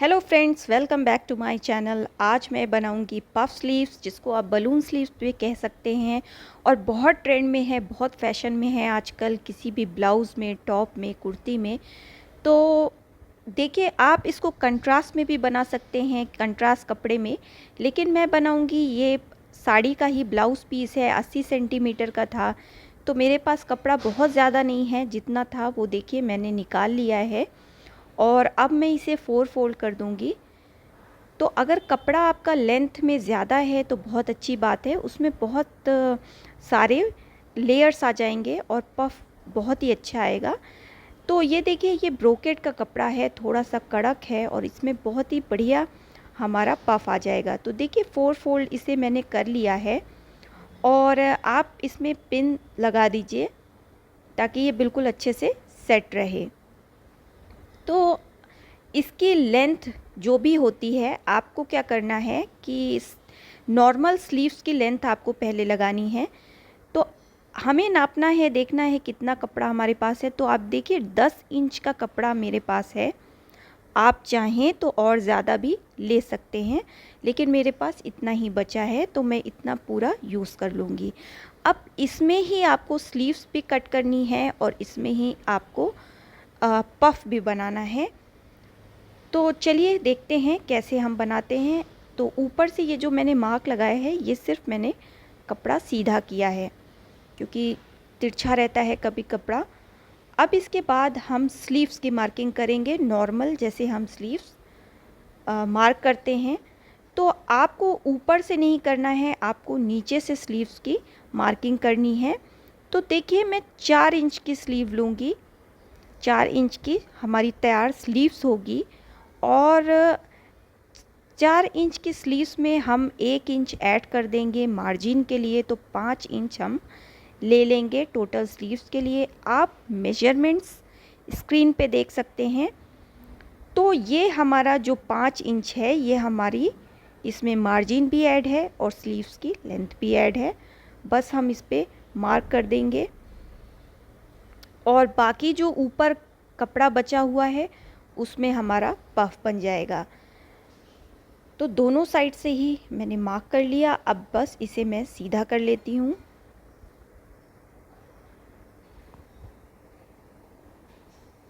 Hello friends, welcome back to my channel. आज मैं बनाऊंगी पफ स्लीव्स, जिसको आप बलून स्लीव्स भी कह सकते हैं, और बहुत ट्रेंड में है, बहुत फैशन में है आजकल, किसी भी ब्लाउज़ में, टॉप में, कुर्ती में। तो देखिए, आप इसको कंट्रास्ट में भी बना सकते हैं, कंट्रास्ट कपड़े में। लेकिन मैं बनाऊंगी, ये साड़ी का ही ब्लाउज़ पीस है, 80 सेंटीमीटर का था। तो मेरे पास कपड़ा बहुत ज़्यादा नहीं है, जितना था वो देखिए मैंने निकाल लिया है। और अब मैं इसे 4 फोल्ड कर दूंगी। तो अगर कपड़ा आपका लेंथ में ज़्यादा है तो बहुत अच्छी बात है, उसमें बहुत सारे लेयर्स आ जाएंगे और पफ बहुत ही अच्छा आएगा। तो ये देखिए, ये ब्रोकेट का कपड़ा है, थोड़ा सा कड़क है और इसमें बहुत ही बढ़िया हमारा पफ आ जाएगा। तो देखिए 4 फोल्ड इसे मैंने कर लिया है, और आप इसमें पिन लगा दीजिए ताकि ये बिल्कुल अच्छे से सेट रहे। तो इसकी लेंथ जो भी होती है, आपको क्या करना है कि नॉर्मल स्लीव्स की लेंथ आपको पहले लगानी है। तो हमें नापना है, देखना है कितना कपड़ा हमारे पास है। तो आप देखिए 10 इंच का कपड़ा मेरे पास है। आप चाहें तो और ज़्यादा भी ले सकते हैं, लेकिन मेरे पास इतना ही बचा है तो मैं इतना पूरा यूज़ कर लूँगी। अब इसमें ही आपको स्लीव्स भी कट करनी है और इसमें ही आपको पफ भी बनाना है। तो चलिए देखते हैं कैसे हम बनाते हैं। तो ऊपर से ये जो मैंने मार्क लगाया है, ये सिर्फ मैंने कपड़ा सीधा किया है, क्योंकि तिरछा रहता है कभी कपड़ा। अब इसके बाद हम स्लीव्स की मार्किंग करेंगे, नॉर्मल जैसे हम स्लीव्स मार्क करते हैं। तो आपको ऊपर से नहीं करना है, आपको नीचे से स्लीव्स की मार्किंग करनी है। तो देखिए, मैं 4 इंच की स्लीव लूँगी। 4 इंच की हमारी तैयार स्लीव्स होगी, और 4 इंच की स्लीव्स में हम 1 इंच ऐड कर देंगे मार्जिन के लिए। तो 5 इंच हम ले लेंगे टोटल स्लीव्स के लिए। आप मेजरमेंट्स स्क्रीन पे देख सकते हैं। तो ये हमारा जो 5 इंच है, ये हमारी इसमें मार्जिन भी ऐड है और स्लीव्स की लेंथ भी ऐड है। बस हम इस पर मार्क कर देंगे, और बाकी जो ऊपर कपड़ा बचा हुआ है उसमें हमारा पफ बन जाएगा। तो दोनों साइड से ही मैंने मार्क कर लिया। अब बस इसे मैं सीधा कर लेती हूँ।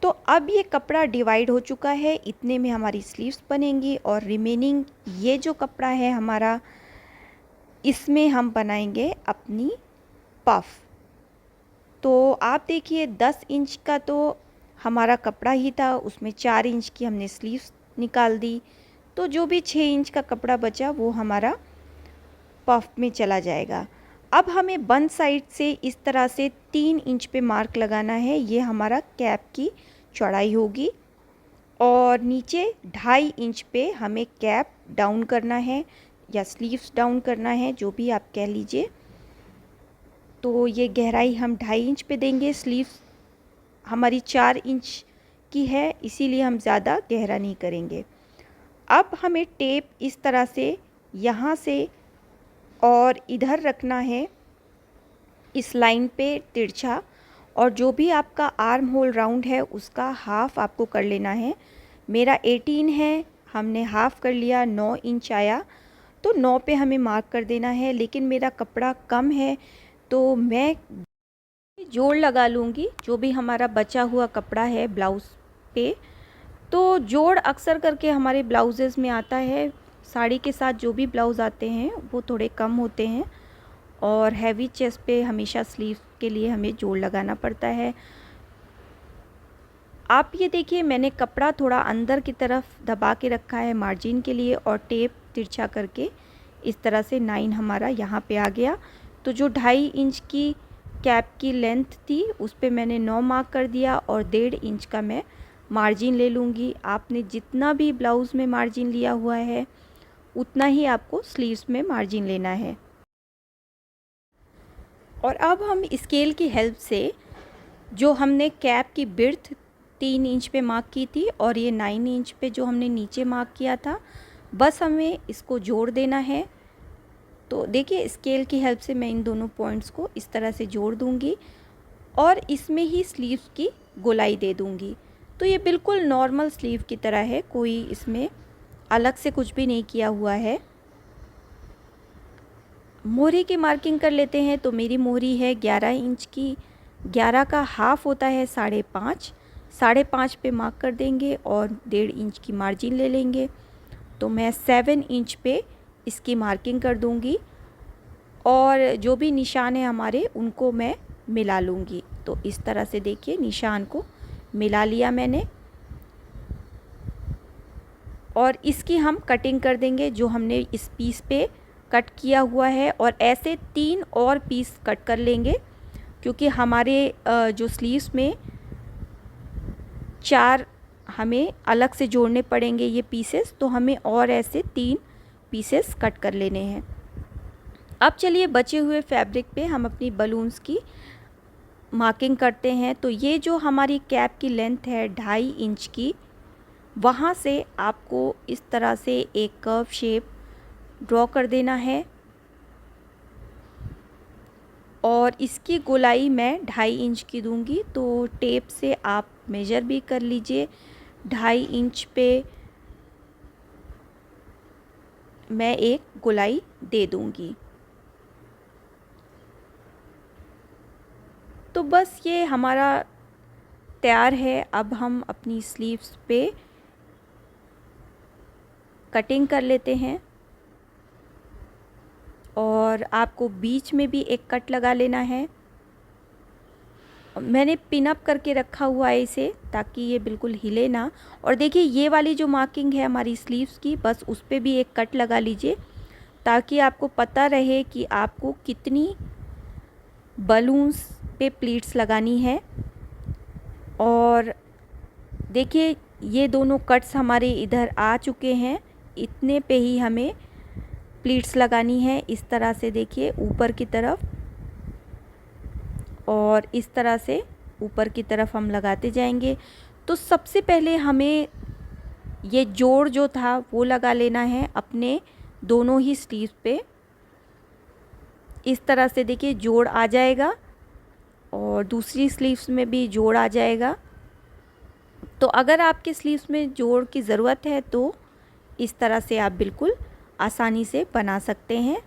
तो अब ये कपड़ा डिवाइड हो चुका है, इतने में हमारी स्लीव्स बनेंगी, और रिमेनिंग ये जो कपड़ा है हमारा, इसमें हम बनाएंगे अपनी पफ। तो आप देखिए 10 इंच का तो हमारा कपड़ा ही था, उसमें 4 इंच की हमने स्लीव्स निकाल दी। तो जो भी 6 इंच का कपड़ा बचा वो हमारा पफ में चला जाएगा। अब हमें बंद साइड से इस तरह से 3 इंच पे मार्क लगाना है। ये हमारा कैप की चौड़ाई होगी, और नीचे 2.5 इंच पे हमें कैप डाउन करना है या स्लीव्स डाउन करना है, जो भी आप कह लीजिए। तो ये गहराई हम 2.5 इंच पे देंगे। स्लीव्स हमारी 4 इंच की है, इसीलिए हम ज़्यादा गहरा नहीं करेंगे। अब हमें टेप इस तरह से यहाँ से और इधर रखना है, इस लाइन पे तिरछा, और जो भी आपका आर्म होल राउंड है उसका हाफ आपको कर लेना है। मेरा 18 है, हमने हाफ कर लिया, 9 इंच आया। तो 9 पे हमें मार्क कर देना है, लेकिन मेरा कपड़ा कम है तो मैं जोड़ लगा लूँगी जो भी हमारा बचा हुआ कपड़ा है ब्लाउज़ पे। तो जोड़ अक्सर करके हमारे ब्लाउजेज़ में आता है। साड़ी के साथ जो भी ब्लाउज़ आते हैं वो थोड़े कम होते हैं, और हैवी चेस्ट पे हमेशा स्लीव के लिए हमें जोड़ लगाना पड़ता है। आप ये देखिए, मैंने कपड़ा थोड़ा अंदर की तरफ दबा के रखा है मार्जिन के लिए, और टेप तिरछा करके इस तरह से 9 हमारा यहाँ पे आ गया। तो जो 2.5 इंच की कैप की लेंथ थी उस पे मैंने 9 मार्क कर दिया, और 1.5 इंच का मैं मार्जिन ले लूँगी। आपने जितना भी ब्लाउज़ में मार्जिन लिया हुआ है उतना ही आपको स्लीव्स में मार्जिन लेना है। और अब हम स्केल की हेल्प से जो हमने कैप की बिर्थ 3 इंच पे मार्क की थी, और ये 9 इंच पे जो हमने नीचे मार्क किया था, बस हमें इसको जोड़ देना है। तो देखिए, स्केल की हेल्प से मैं इन दोनों पॉइंट्स को इस तरह से जोड़ दूंगी, और इसमें ही स्लीव्स की गोलाई दे दूंगी। तो ये बिल्कुल नॉर्मल स्लीव की तरह है, कोई इसमें अलग से कुछ भी नहीं किया हुआ है। मोहरी की मार्किंग कर लेते हैं। तो मेरी मोहरी है 11 इंच की, 11 का हाफ होता है 5.5, 5.5 पे मार्क कर देंगे और 1.5 इंच की मार्जिन ले लेंगे। तो मैं 7 इंच पे इसकी मार्किंग कर दूंगी और जो भी निशान है हमारे उनको मैं मिला लूँगी। तो इस तरह से देखिए निशान को मिला लिया मैंने और इसकी हम कटिंग कर देंगे जो हमने इस पीस पे कट किया हुआ है, और ऐसे 3 और पीस कट कर लेंगे क्योंकि हमारे जो स्लीव्स में 4 हमें अलग से जोड़ने पड़ेंगे ये पीसेस, तो हमें और ऐसे 3 पीसेस कट कर लेने हैं। अब चलिए बचे हुए फैब्रिक पे हम अपनी बलून्स की मार्किंग करते हैं। तो ये जो हमारी कैप की लेंथ है 2.5 इंच की, वहाँ से आपको इस तरह से एक कर्व शेप ड्रॉ कर देना है और इसकी गोलाई मैं 2.5 इंच की दूंगी। तो टेप से आप मेजर भी कर लीजिए। 2.5 इंच पे मैं एक गोलाई दे दूंगी। तो बस ये हमारा तैयार है। अब हम अपनी स्लीव्स पे कटिंग कर लेते हैं और आपको बीच में भी एक कट लगा लेना है। मैंने पिन अप करके रखा हुआ है इसे ताकि ये बिल्कुल हिले ना। और देखिए ये वाली जो मार्किंग है हमारी स्लीव्स की, बस उस पर भी एक कट लगा लीजिए ताकि आपको पता रहे कि आपको कितनी बलून्स पे प्लीट्स लगानी है। और देखिए ये दोनों कट्स हमारे इधर आ चुके हैं, इतने पे ही हमें प्लीट्स लगानी है। इस तरह से देखिए ऊपर की तरफ और इस तरह से ऊपर की तरफ हम लगाते जाएंगे। तो सबसे पहले हमें ये जोड़ जो था वो लगा लेना है अपने दोनों ही स्लीव पे। इस तरह से देखिए जोड़ आ जाएगा और दूसरी स्लीव्स में भी जोड़ आ जाएगा। तो अगर आपके स्लीव्स में जोड़ की ज़रूरत है तो इस तरह से आप बिल्कुल आसानी से बना सकते हैं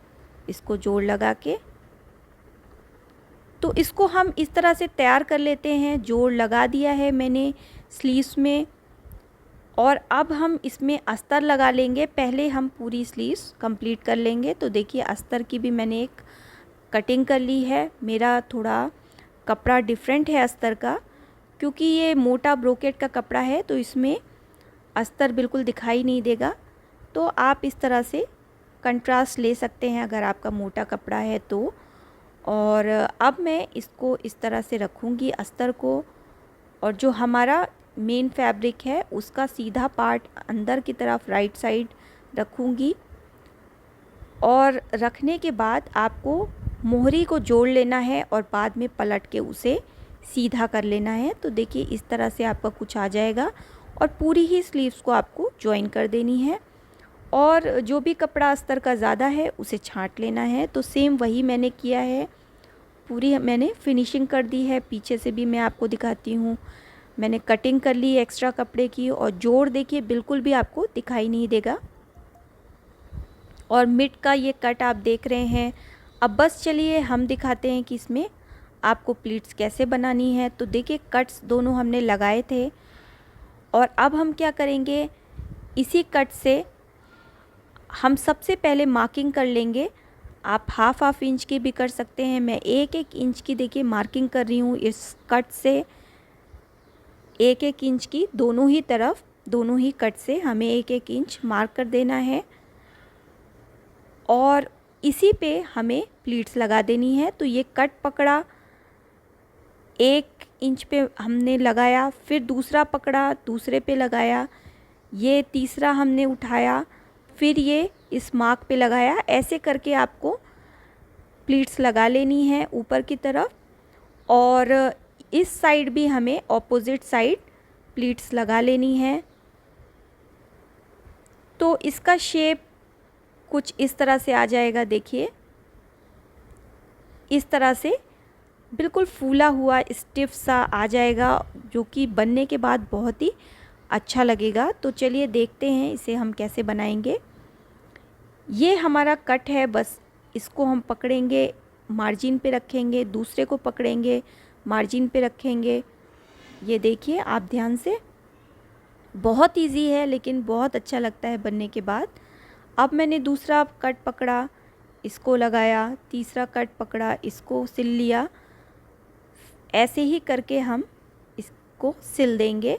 इसको जोड़ लगा के। तो इसको हम इस तरह से तैयार कर लेते हैं। जोड़ लगा दिया है मैंने स्लीव्स में और अब हम इसमें अस्तर लगा लेंगे। पहले हम पूरी स्लीव्स कंप्लीट कर लेंगे। तो देखिए अस्तर की भी मैंने एक कटिंग कर ली है। मेरा थोड़ा कपड़ा डिफरेंट है अस्तर का, क्योंकि ये मोटा ब्रोकेट का कपड़ा है तो इसमें अस्तर बिल्कुल दिखाई नहीं देगा। तो आप इस तरह से कंट्रास्ट ले सकते हैं अगर आपका मोटा कपड़ा है तो। और अब मैं इसको इस तरह से रखूँगी अस्तर को, और जो हमारा मेन फैब्रिक है उसका सीधा पार्ट अंदर की तरफ राइट साइड रखूँगी। और रखने के बाद आपको मोहरी को जोड़ लेना है और बाद में पलट के उसे सीधा कर लेना है। तो देखिए इस तरह से आपका कुछ आ जाएगा और पूरी ही स्लीव्स को आपको ज्वाइन कर देनी है। और जो भी कपड़ा अस्तर का ज़्यादा है उसे छांट लेना है। तो सेम वही मैंने किया है, पूरी मैंने फिनिशिंग कर दी है। पीछे से भी मैं आपको दिखाती हूँ, मैंने कटिंग कर ली एक्स्ट्रा कपड़े की और जोड़ देखिए बिल्कुल भी आपको दिखाई नहीं देगा। और मिड का ये कट आप देख रहे हैं। अब बस चलिए हम दिखाते हैं कि इसमें आपको प्लीट्स कैसे बनानी है। तो देखिए कट्स दोनों हमने लगाए थे और अब हम क्या करेंगे, इसी कट से हम सबसे पहले मार्किंग कर लेंगे। आप हाफ इंच की भी कर सकते हैं, मैं 1 इंच की देखिए मार्किंग कर रही हूँ इस कट से। 1 इंच की दोनों ही तरफ, दोनों ही कट से हमें 1 इंच मार्क कर देना है और इसी पे हमें प्लीट्स लगा देनी है। तो ये कट पकड़ा, 1 इंच पे हमने लगाया, फिर दूसरा पकड़ा, दूसरे पे लगाया, ये तीसरा हमने उठाया, फिर ये इस मार्क पे लगाया। ऐसे करके आपको प्लीट्स लगा लेनी है ऊपर की तरफ। और इस साइड भी हमें ऑपोजिट साइड प्लीट्स लगा लेनी है। तो इसका शेप कुछ इस तरह से आ जाएगा। देखिए इस तरह से बिल्कुल फूला हुआ स्टिफ सा आ जाएगा, जो कि बनने के बाद बहुत ही अच्छा लगेगा। तो चलिए देखते हैं इसे हम कैसे बनाएंगे। ये हमारा कट है, बस इसको हम पकड़ेंगे, मार्जिन पे रखेंगे, दूसरे को पकड़ेंगे, मार्जिन पे रखेंगे। ये देखिए आप ध्यान से, बहुत इजी है लेकिन बहुत अच्छा लगता है बनने के बाद। अब मैंने दूसरा कट पकड़ा, इसको लगाया, तीसरा कट पकड़ा, इसको सिल लिया। ऐसे ही करके हम इसको सिल देंगे।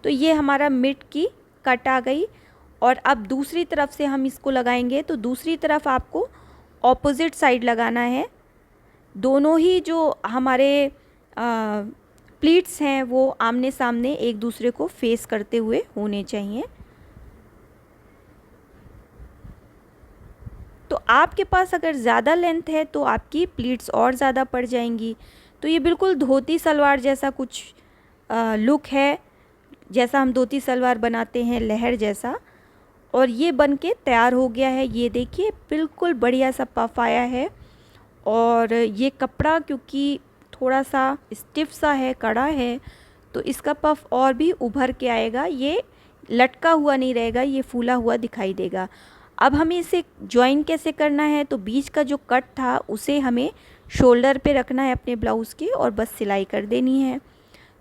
तो ये हमारा मिड की कट आ गई। और अब दूसरी तरफ से हम इसको लगाएंगे, तो दूसरी तरफ आपको ऑपोजिट साइड लगाना है। दोनों ही जो हमारे प्लीट्स हैं वो आमने सामने एक दूसरे को फेस करते हुए होने चाहिए। तो आपके पास अगर ज़्यादा लेंथ है तो आपकी प्लीट्स और ज़्यादा पड़ जाएंगी। तो ये बिल्कुल धोती सलवार जैसा कुछ लुक है, जैसा हम धोती सलवार बनाते हैं, लहर जैसा। और ये बन के तैयार हो गया है। ये देखिए बिल्कुल बढ़िया सा पफ आया है। और ये कपड़ा क्योंकि थोड़ा सा स्टिफ सा है, कड़ा है, तो इसका पफ और भी उभर के आएगा। ये लटका हुआ नहीं रहेगा, ये फूला हुआ दिखाई देगा। अब हमें इसे जॉइन कैसे करना है, तो बीच का जो कट था उसे हमें शोल्डर पे रखना है अपने ब्लाउज़ के, और बस सिलाई कर देनी है।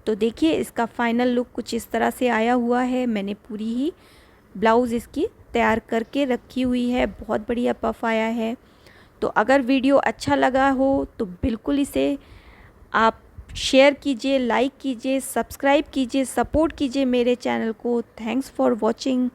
तो देखिए इसका फाइनल लुक कुछ इस तरह से आया हुआ है। मैंने पूरी ही ब्लाउज़ इसकी तैयार करके रखी हुई है। बहुत बढ़िया पफ आया है। तो अगर वीडियो अच्छा लगा हो तो बिल्कुल इसे आप शेयर कीजिए, लाइक कीजिए, सब्सक्राइब कीजिए, सपोर्ट कीजिए मेरे चैनल को। Thanks for watching.